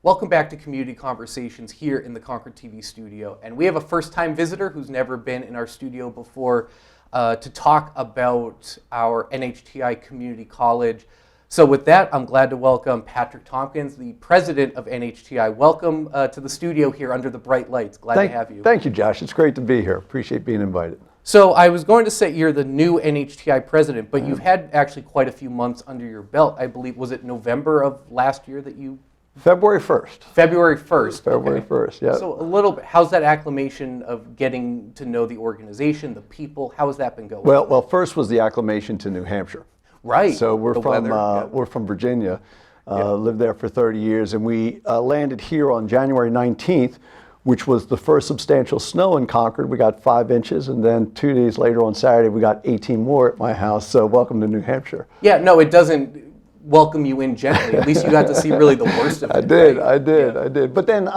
Welcome back to Community Conversations here in the Concord TV studio. And we have a first-time visitor who's never been in our studio before to talk about our NHTI Community College. So with that, I'm glad to welcome Patrick Tompkins, the president of NHTI. Welcome to the studio here under the bright lights. Glad to have you. Thank you, Josh. It's great to be here. Appreciate being invited. So I was going to say you're the new NHTI president, but you've had actually quite a few months under your belt. I believe, was it November of last year that you... February 1st. February 1st. February 1st, yeah. So a little bit, how's that acclimation of getting to know the organization, the people, how has that been going? Well, first was the acclimation to New Hampshire. Right. So we're from Virginia, lived there for 30 years, and we landed here on January 19th, which was the first substantial snow in Concord. We got 5 inches, and then 2 days later on Saturday, we got 18 more at my house. So welcome to New Hampshire. Yeah, no, it doesn't welcome you in gently. At least you got to see really the worst of it. I did. But then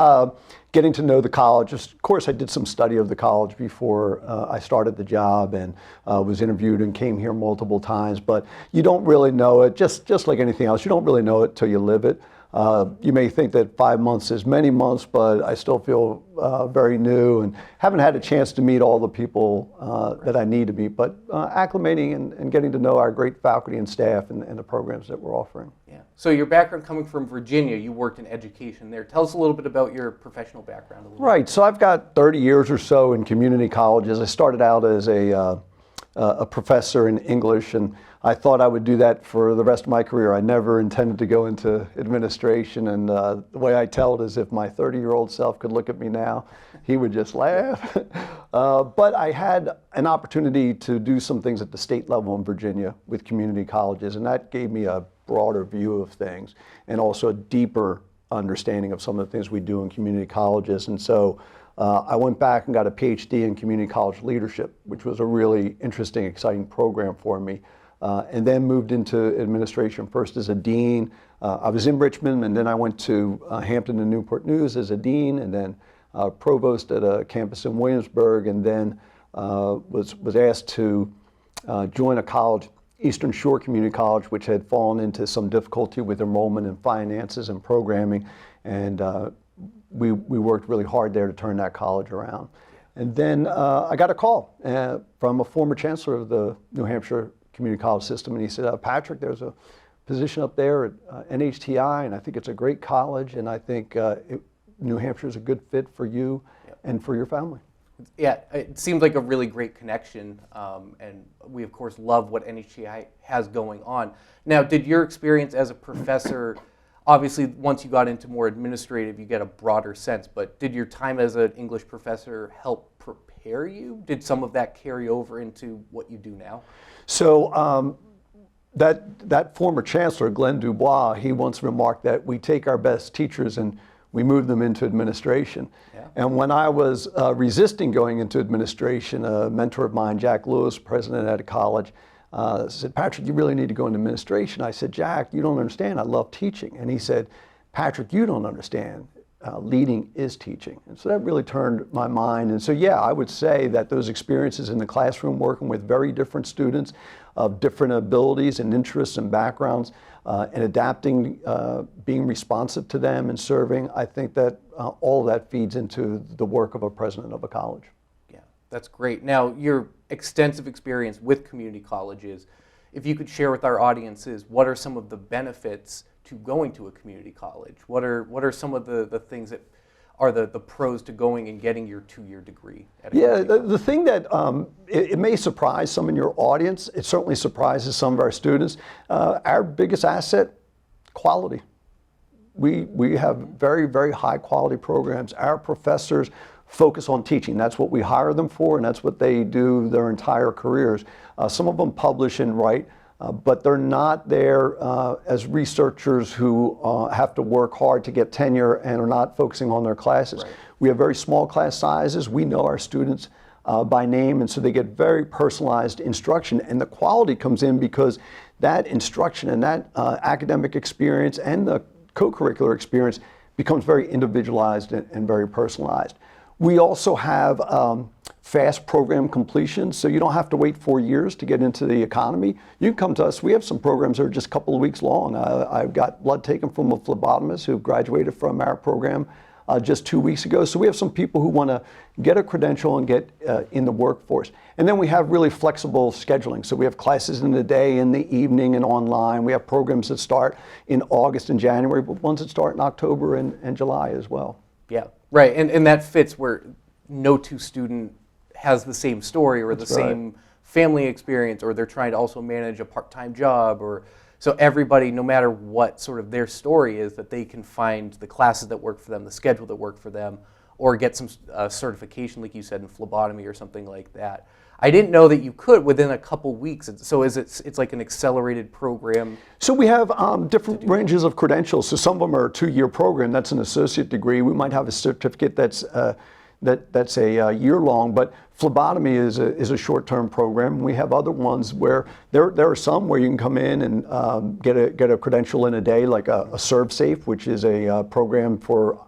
getting to know the college, of course I did some study of the college before I started the job, and was interviewed and came here multiple times, but you don't really know it, just like anything else, you don't really know it till you live it. You may think that 5 months is many months, but I still feel very new and haven't had a chance to meet all the people that I need to meet, but acclimating and getting to know our great faculty and staff and the programs that we're offering. Yeah. So your background coming from Virginia, you worked in education there. Tell us a little bit about your professional background. Right. So I've got 30 years or so in community colleges. I started out as a professor in English, and I thought I would do that for the rest of my career. I never intended to go into administration, and the way I tell it is if my 30-year-old self could look at me now, he would just laugh. But I had an opportunity to do some things at the state level in Virginia with community colleges, and that gave me a broader view of things and also a deeper understanding of some of the things we do in community colleges. And so I went back and got a PhD in community college leadership, which was a really interesting, exciting program for me. And then moved into administration, first as a dean. I was in Richmond, and then I went to Hampton and Newport News as a dean, and then provost at a campus in Williamsburg, and then was asked to join a college, Eastern Shore Community College, which had fallen into some difficulty with enrollment and finances and programming, and we worked really hard there to turn that college around. And then I got a call from a former chancellor of the New Hampshire Community College system, and he said, Patrick, there's a position up there at NHTI, and I think it's a great college, and I think New Hampshire is a good fit for you and for your family. Yeah, it seems like a really great connection, and we of course love what NHTI has going on. Now, did your experience as a professor, obviously once you got into more administrative, you get a broader sense, but did your time as an English professor help prepare you? Did some of that carry over into what you do now? So that former chancellor, Glenn Dubois, he once remarked that we take our best teachers and we move them into administration. Yeah. And when I was resisting going into administration, a mentor of mine, Jack Lewis, president at a college, said, Patrick, you really need to go into administration. I said, Jack, you don't understand. I love teaching. And he said, Patrick, you don't understand. Leading is teaching. And so that really turned my mind. And so, yeah, I would say that those experiences in the classroom working with very different students of different abilities and interests and backgrounds and adapting, being responsive to them and serving, I think that all of that feeds into the work of a president of a college. Yeah, that's great. Now, your extensive experience with community colleges, if you could share with our audiences, what are some of the benefits to going to a community college? What are some of the things that are the pros to going and getting your 2-year degree at a community college? The thing that it may surprise some in your audience, it certainly surprises some of our students. Our biggest asset, quality. We have very, very high quality programs. Our professors focus on teaching. That's what we hire them for, and that's what they do their entire careers. Some of them publish and write, but they're not there as researchers who have to work hard to get tenure and are not focusing on their classes. Right. We have very small class sizes. We know our students by name, and so they get very personalized instruction, and the quality comes in because that instruction and that academic experience and the co-curricular experience becomes very individualized and very personalized. We also have fast program completion, so you don't have to wait 4 years to get into the economy. You can come to us. We have some programs that are just a couple of weeks long. I've got blood taken from a phlebotomist who graduated from our program just 2 weeks ago. So we have some people who want to get a credential and get in the workforce. And then we have really flexible scheduling. So we have classes in the day, in the evening, and online. We have programs that start in August and January, but ones that start in October and July as well. Yeah, right. And that fits where no two student has the same story or the same family experience, or they're trying to also manage a part-time job, or so everybody, no matter what sort of their story is, that they can find the classes that work for them, the schedule that work for them, or get some certification, like you said, in phlebotomy or something like that. I didn't know that you could within a couple weeks. So it's like an accelerated program? So we have different ranges of credentials. So some of them are a 2-year program. That's an associate degree. We might have a certificate that's a year long, but phlebotomy is a short-term program. We have other ones where there are some where you can come in and get a credential in a day, like a ServSafe, which is a program for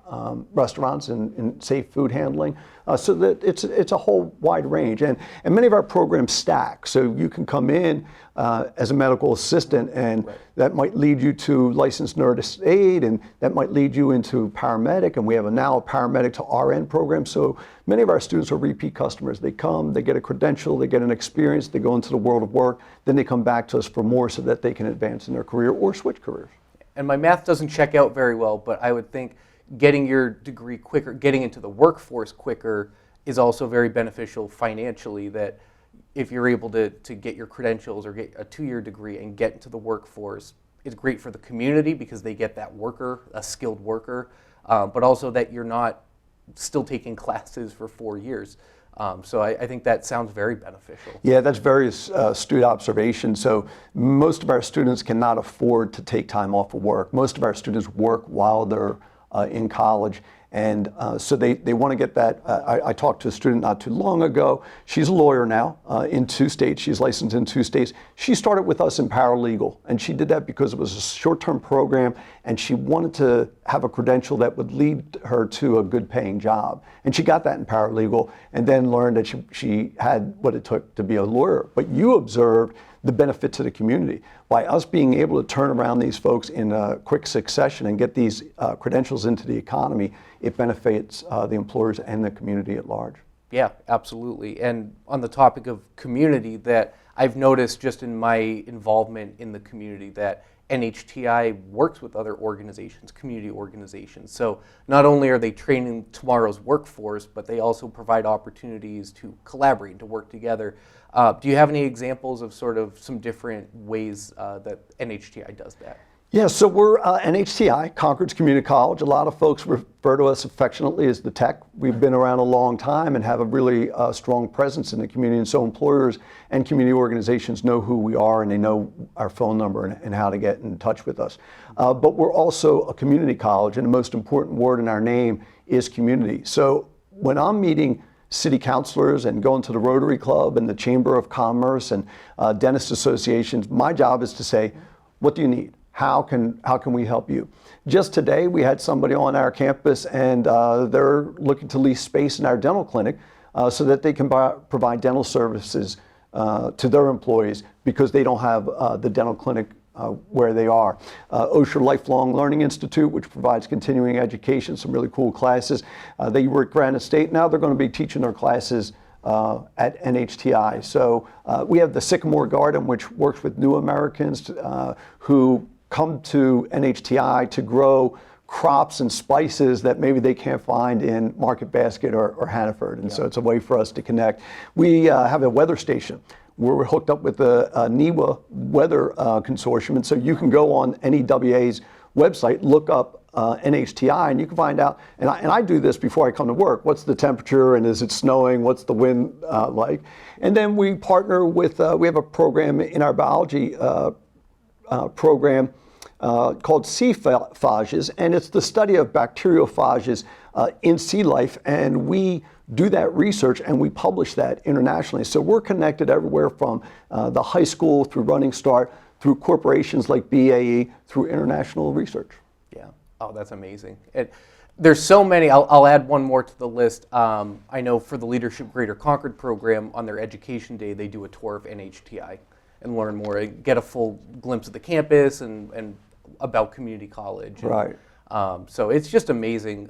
restaurants and safe food handling. So that it's a whole wide range, and many of our programs stack. So you can come in as a medical assistant, and that might lead you to licensed nurse aide, and that might lead you into paramedic. And we have now a paramedic to RN program. So many of our students are repeat customers. They come, they get a credential, they get an experience, they go into the world of work, then they come back to us for more so that they can advance in their career or switch careers. And my math doesn't check out very well, but I would think getting your degree quicker, getting into the workforce quicker is also very beneficial financially, that if you're able to get your credentials or get a 2-year degree and get into the workforce, it's great for the community because they get that worker, a skilled worker, but also that you're not still taking classes for 4 years. So I think that sounds very beneficial. Yeah, that's very astute observation. So most of our students cannot afford to take time off of work. Most of our students work while they're in college. And so they want to get that. I talked to a student not too long ago. She's a lawyer now in 2 states. She's licensed in 2 states. She started with us in paralegal, and she did that because it was a short-term program, and she wanted to have a credential that would lead her to a good-paying job. And she got that in paralegal, and then learned that she had what it took to be a lawyer. But you observed the benefit to the community. By us being able to turn around these folks in a quick succession and get these credentials into the economy, it benefits the employers and the community at large. Yeah, absolutely. And on the topic of community, that I've noticed just in my involvement in the community that NHTI works with other organizations, community organizations. So not only are they training tomorrow's workforce, but they also provide opportunities to collaborate and to work together. Do you have any examples of sort of some different ways that NHTI does that? Yeah, so we're NHTI, Concord's Community College. A lot of folks refer to us affectionately as the Tech. We've been around a long time and have a really strong presence in the community. And so employers and community organizations know who we are, and they know our phone number and how to get in touch with us. But we're also a community college, and the most important word in our name is community. So when I'm meeting city councilors and going to the Rotary Club and the Chamber of Commerce and dentist associations, my job is to say, what do you need? How can we help you? Just today, we had somebody on our campus, and they're looking to lease space in our dental clinic so that they can provide dental services to their employees because they don't have the dental clinic where they are. Osher Lifelong Learning Institute, which provides continuing education, some really cool classes. They work at Granite State. Now they're going to be teaching their classes at NHTI. So we have the Sycamore Garden, which works with new Americans who come to NHTI to grow crops and spices that maybe they can't find in Market Basket or Hannaford. And so it's a way for us to connect. We have a weather station where we're hooked up with the NEWA Weather Consortium. And so you can go on NEWA's website, look up NHTI, and you can find out, and I do this before I come to work, what's the temperature and is it snowing, what's the wind like? And then we partner with, we have a program in our biology program called sea phages, and it's the study of bacteriophages in sea life, and we do that research and we publish that internationally. So we're connected everywhere from the high school through Running Start, through corporations like BAE, through international research. Yeah. Oh, that's amazing. And There's so many. I'll add one more to the list. I know for the Leadership Greater Concord program, on their education day, they do a tour of NHTI and learn more, and get a full glimpse of the campus and about community college. Right. So it's just amazing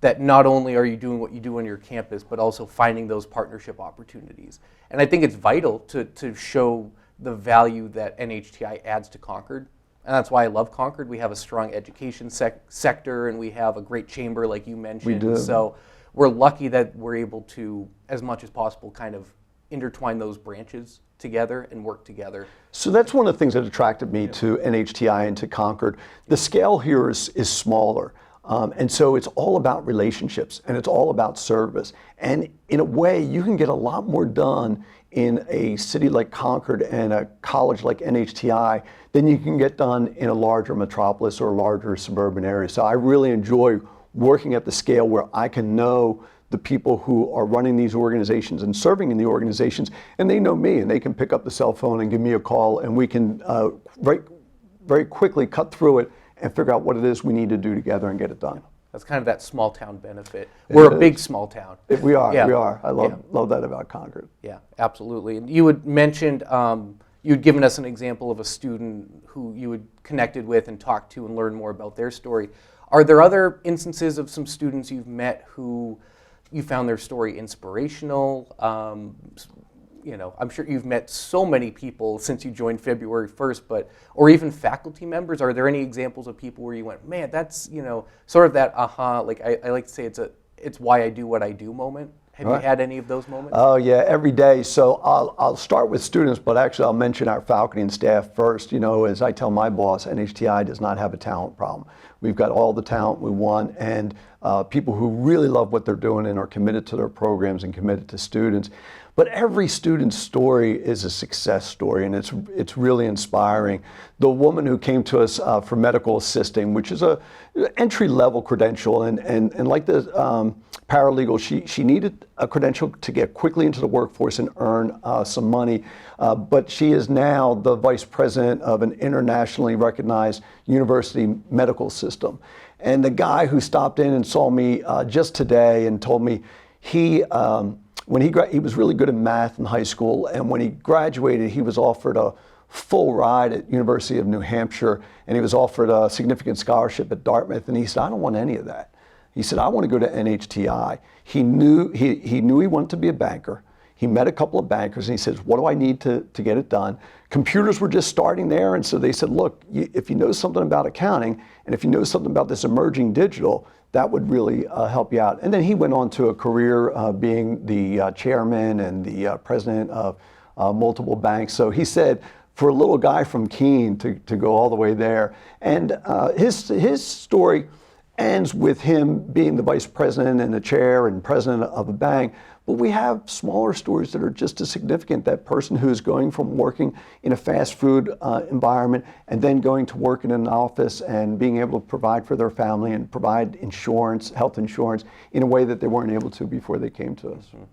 that not only are you doing what you do on your campus, but also finding those partnership opportunities. And I think it's vital to show the value that NHTI adds to Concord. And that's why I love Concord. We have a strong education sector, and we have a great chamber, like you mentioned. We do. So we're lucky that we're able to, as much as possible, kind of intertwine those branches together and work together. So that's one of the things that attracted me to NHTI and to Concord. The scale here is smaller. And so it's all about relationships, and it's all about service. And in a way, you can get a lot more done in a city like Concord and a college like NHTI than you can get done in a larger metropolis or a larger suburban area. So I really enjoy working at the scale where I can know the people who are running these organizations and serving in the organizations, and they know me, and they can pick up the cell phone and give me a call, and we can very quickly cut through it and figure out what it is we need to do together and get it done. That's kind of that small town benefit. We're a big small town. We are. Yeah. We are. I love that about Concord. Yeah, absolutely. And you had mentioned, you'd given us an example of a student who you had connected with and talked to and learned more about their story. Are there other instances of some students you've met who you found their story inspirational? You know, I'm sure you've met so many people since you joined February 1st, or even faculty members. Are there any examples of people where you went, man, that's, you know, sort of that aha, like I like to say it's why I do what I do moment? Have you had any of those moments? Oh yeah, every day. So I'll start with students, but actually I'll mention our faculty and staff first. You know, as I tell my boss, NHTI does not have a talent problem. We've got all the talent we want, and people who really love what they're doing and are committed to their programs and committed to students. But every student's story is a success story, and it's really inspiring. The woman who came to us for medical assisting, which is a entry-level credential, and like the paralegal, she needed a credential to get quickly into the workforce and earn some money. But she is now the vice president of an internationally recognized university medical system. And the guy who stopped in and saw me just today and told me he was really good at math in high school, and when he graduated, he was offered a full ride at University of New Hampshire, and he was offered a significant scholarship at Dartmouth, and he said, I don't want any of that. He said, I want to go to NHTI. He knew he wanted to be a banker. He met a couple of bankers, and he says, what do I need to get it done? Computers were just starting there, and so they said, look, if you know something about accounting, and if you know something about this emerging digital, that would really help you out. And then he went on to a career being the chairman and the president of multiple banks. So he said, for a little guy from Keene to go all the way there. And his story ends with him being the vice president and the chair and president of a bank. But we have smaller stories that are just as significant. That person who is going from working in a fast food environment and then going to work in an office and being able to provide for their family and provide insurance, health insurance, in a way that they weren't able to before they came to us. Mm-hmm.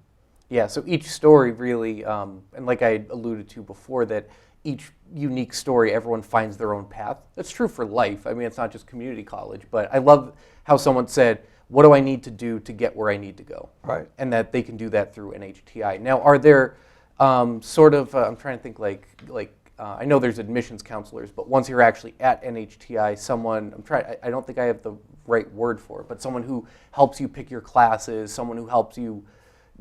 Yeah, so each story really, and like I alluded to before, that each unique story, everyone finds their own path. That's true for life. I mean, it's not just community college, but I love how someone said, what do I need to do to get where I need to go? Right. And that they can do that through NHTI. Now, are there I'm trying to think I know there's admissions counselors, but once you're actually at NHTI, I don't think I have the right word for it, but someone who helps you pick your classes, someone who helps you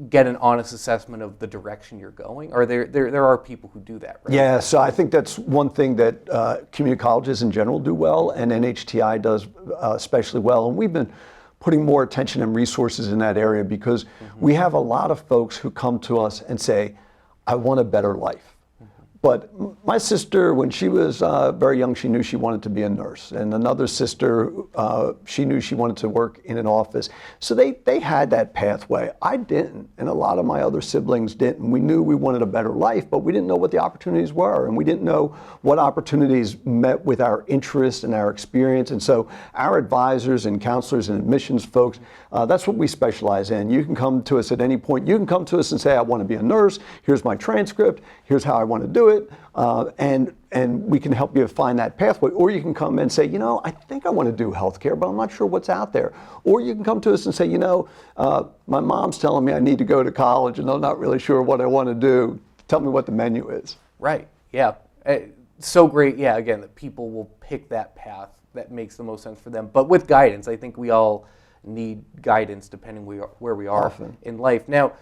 get an honest assessment of the direction you're going? Or there are people who do that, right? Yeah, so I think that's one thing that community colleges in general do well, and NHTI does especially well. And we've been putting more attention and resources in that area because we have a lot of folks who come to us and say, I want a better life. But my sister, when she was very young, she knew she wanted to be a nurse. And another sister, she knew she wanted to work in an office. So they had that pathway. I didn't, and a lot of my other siblings didn't. We knew we wanted a better life, but we didn't know what the opportunities were. And we didn't know what opportunities met with our interests and our experience. And so our advisors and counselors and admissions folks, that's what we specialize in. You can come to us at any point. You can come to us and say, I want to be a nurse. Here's my transcript. Here's how I want to do it. do it, and we can help you find that pathway. Or you can come and say, I think I want to do healthcare, but I'm not sure what's out there. Or you can come to us and say, my mom's telling me I need to go to college, and I'm not really sure what I want to do. Tell me what the menu is. Right. Yeah. So great. Yeah. Again, that people will pick that path that makes the most sense for them. But with guidance, I think we all need guidance depending where we are Often. in life. Now,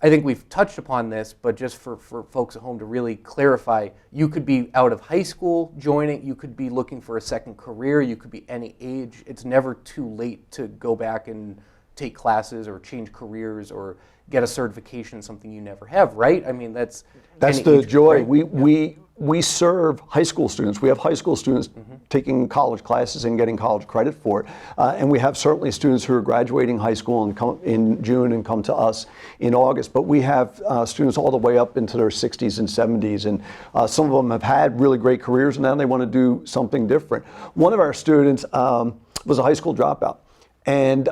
I think we've touched upon this, but just for folks at home to really clarify, you could be out of high school joining, you could be looking for a second career, you could be any age. It's never too late to go back and take classes or change careers or get a certification in something you never have, right? I mean, that's the age, joy. right? We serve high school students. We have high school students taking college classes and getting college credit for it. And we have certainly students who are graduating high school and come in June and come to us in August. But we have students all the way up into their 60s and 70s. And some of them have had really great careers, and now they want to do something different. One of our students was a high school dropout. And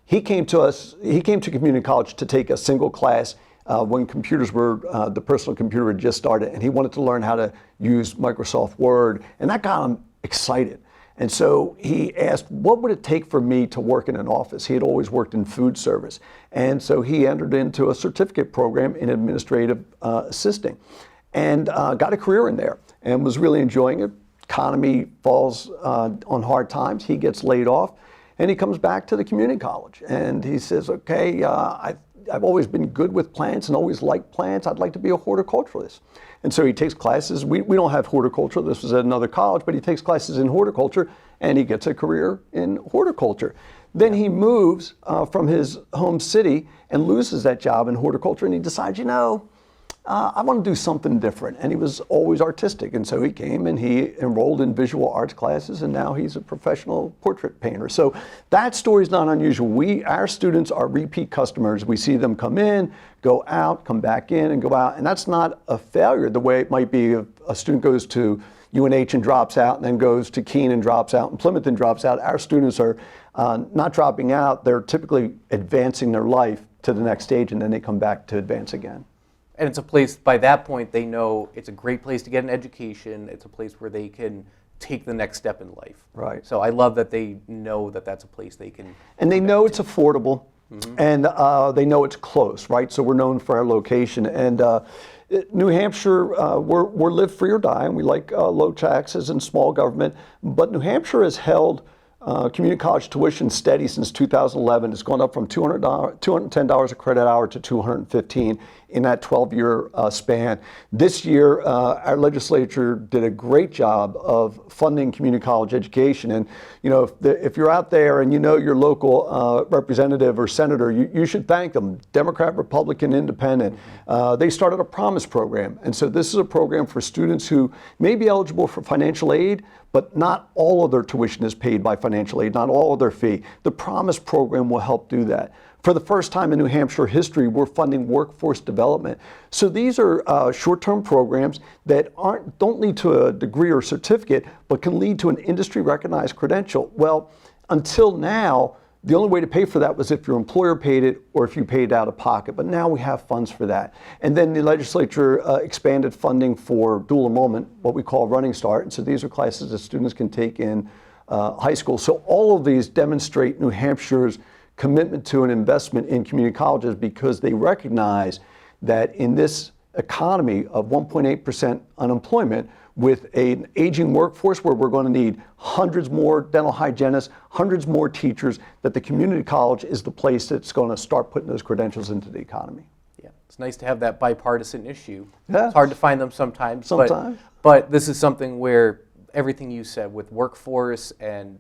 he came to community college to take a single class when computers were, the personal computer had just started, and he wanted to learn how to use Microsoft Word, and that got him excited. And so he asked, what would it take for me to work in an office? He had always worked in food service. And so he entered into a certificate program in administrative assisting and got a career in there and was really enjoying it. Economy falls on hard times. He gets laid off, and he comes back to the community college. And he says, okay, I've always been good with plants and always liked plants. I'd like to be a horticulturalist. And so he takes classes. We don't have horticulture. This was at another college, but he takes classes in horticulture, and he gets a career in horticulture. Then he moves from his home city and loses that job in horticulture, and he decides, I want to do something different. And he was always artistic. And so he came and he enrolled in visual arts classes, and now he's a professional portrait painter. So that story's not unusual. Our students are repeat customers. We see them come in, go out, come back in, and go out. And that's not a failure the way it might be if a student goes to UNH and drops out, and then goes to Keene and drops out, and Plymouth and drops out. Our students are not dropping out. They're typically advancing their life to the next stage, and then they come back to advance again. And it's a place, by that point, they know it's a great place to get an education. It's a place where they can take the next step in life. Right. So I love that they know that that's a place they can. And they know it's affordable, and they know it's close, right? So we're known for our location. And New Hampshire, we're live free or die, and we like low taxes and small government. But New Hampshire has held community college tuition steady since 2011. It's gone up from $210 a credit hour to $215 in that 12-year span. This year, our legislature did a great job of funding community college education. And if you're out there and your local representative or senator, you should thank them. Democrat, Republican, Independent. They started a Promise program. And so this is a program for students who may be eligible for financial aid, but not all of their tuition is paid by financial aid, not all of their fee. The Promise program will help do that. For the first time in New Hampshire history, we're funding workforce development. So these are short-term programs that don't lead to a degree or certificate, but can lead to an industry-recognized credential. Well, until now, the only way to pay for that was if your employer paid it or if you paid out of pocket. But now we have funds for that. And then the legislature expanded funding for dual enrollment, what we call Running Start. And so these are classes that students can take in high school. So all of these demonstrate New Hampshire's commitment to an investment in community colleges, because they recognize that in this economy of 1.8% unemployment, with an aging workforce where we're going to need hundreds more dental hygienists, hundreds more teachers, that the community college is the place that's going to start putting those credentials into the economy. Yeah, it's nice to have that bipartisan issue. Yeah. It's hard to find them sometimes. But this is something where everything you said with workforce, and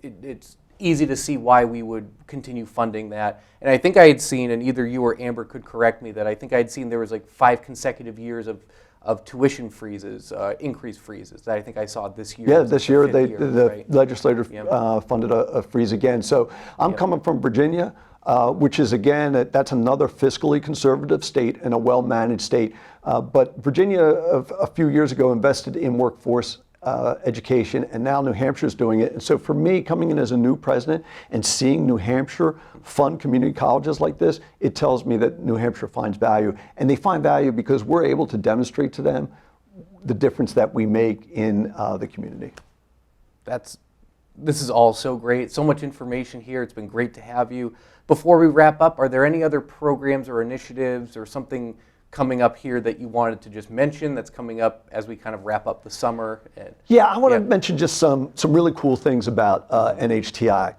it's easy to see why we would continue funding that. And I think I had seen, and either you or Amber could correct me, that I think I had seen there was like 5 consecutive years of tuition freezes, increase freezes that I think I saw this year. Yeah, this year the right? legislature funded a freeze again. So I'm coming from Virginia, which is, again, that's another fiscally conservative state and a well-managed state. But Virginia, a few years ago, invested in workforce education, and now New Hampshire's doing it. And so for me, coming in as a new president and seeing New Hampshire fund community colleges like this, it tells me that New Hampshire finds value. And they find value because we're able to demonstrate to them the difference that we make in the community. This is all so great. So much information here. It's been great to have you. Before we wrap up, are there any other programs or initiatives or something coming up here that you wanted to just mention that's coming up as we kind of wrap up the summer? Yeah, I want to mention just some really cool things about NHTI.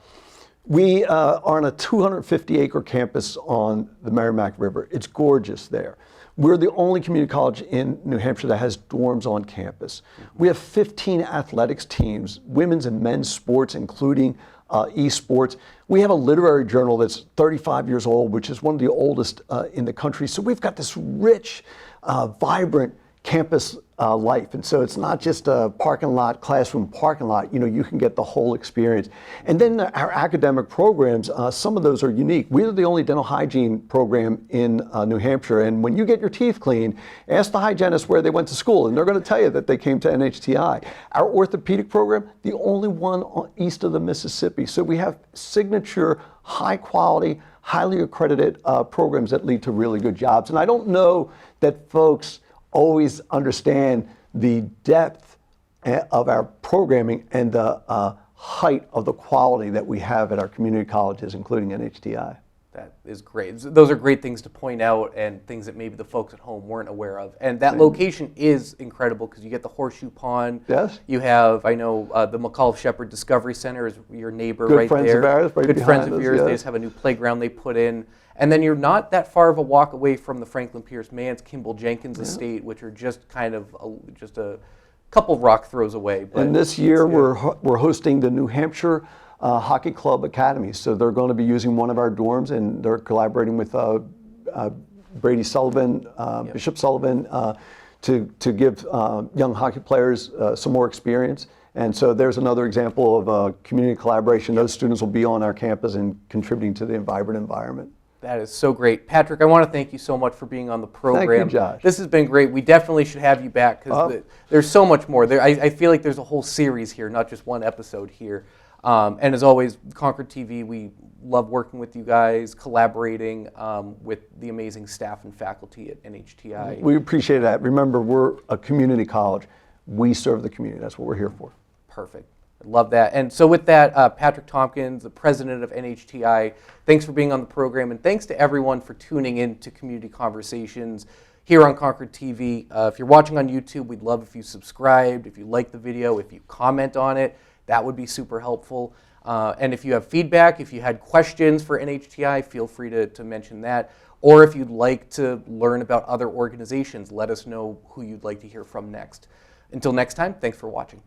We are on a 250-acre campus on the Merrimack River. It's gorgeous there. We're the only community college in New Hampshire that has dorms on campus. We have 15 athletics teams, women's and men's sports, including esports. We have a literary journal that's 35 years old, which is one of the oldest in the country. So we've got this rich, vibrant campus life. And so it's not just a parking lot, classroom parking lot. You know, you can get the whole experience. And then our academic programs, some of those are unique. We're the only dental hygiene program in New Hampshire. And when you get your teeth cleaned, ask the hygienist where they went to school, and they're going to tell you that they came to NHTI. Our orthopedic program, the only one east of the Mississippi. So we have signature, high quality, highly accredited programs that lead to really good jobs. And I don't know that folks always understand the depth of our programming and the height of the quality that we have at our community colleges, including NHTI. That is great. Those are great things to point out and things that maybe the folks at home weren't aware of. And that location is incredible because you get the Horseshoe Pond. Yes. You have, I know, the McAuliffe Shepherd Discovery Center is your neighbor Good right friends there. of ours, right Good friends behind of us, yours. yes. They just have a new playground they put in. And then you're not that far of a walk away from the Franklin Pierce Mance, Kimball Jenkins estate, which are just kind of just a couple rock throws away. But and this year we're hosting the New Hampshire Hockey Club Academy. So they're going to be using one of our dorms, and they're collaborating with Brady Sullivan, Bishop Sullivan, to give young hockey players some more experience. And so there's another example of community collaboration. Those students will be on our campus and contributing to the vibrant environment. That is so great. Patrick, I want to thank you so much for being on the program. Thank you, Josh. This has been great. We definitely should have you back because there's so much more. I feel like there's a whole series here, not just one episode here. And as always, Concord TV, we love working with you guys, collaborating with the amazing staff and faculty at NHTI. We appreciate that. Remember, we're a community college. We serve the community. That's what we're here for. Perfect. I love that. And so with that, Patrick Tompkins, the president of NHTI, thanks for being on the program, and thanks to everyone for tuning in to Community Conversations here on Concord TV. If you're watching on YouTube, we'd love if you subscribed, if you like the video, if you comment on it. That would be super helpful. And if you have feedback, if you had questions for NHTI, feel free to mention that. Or if you'd like to learn about other organizations, let us know who you'd like to hear from next. Until next time, thanks for watching.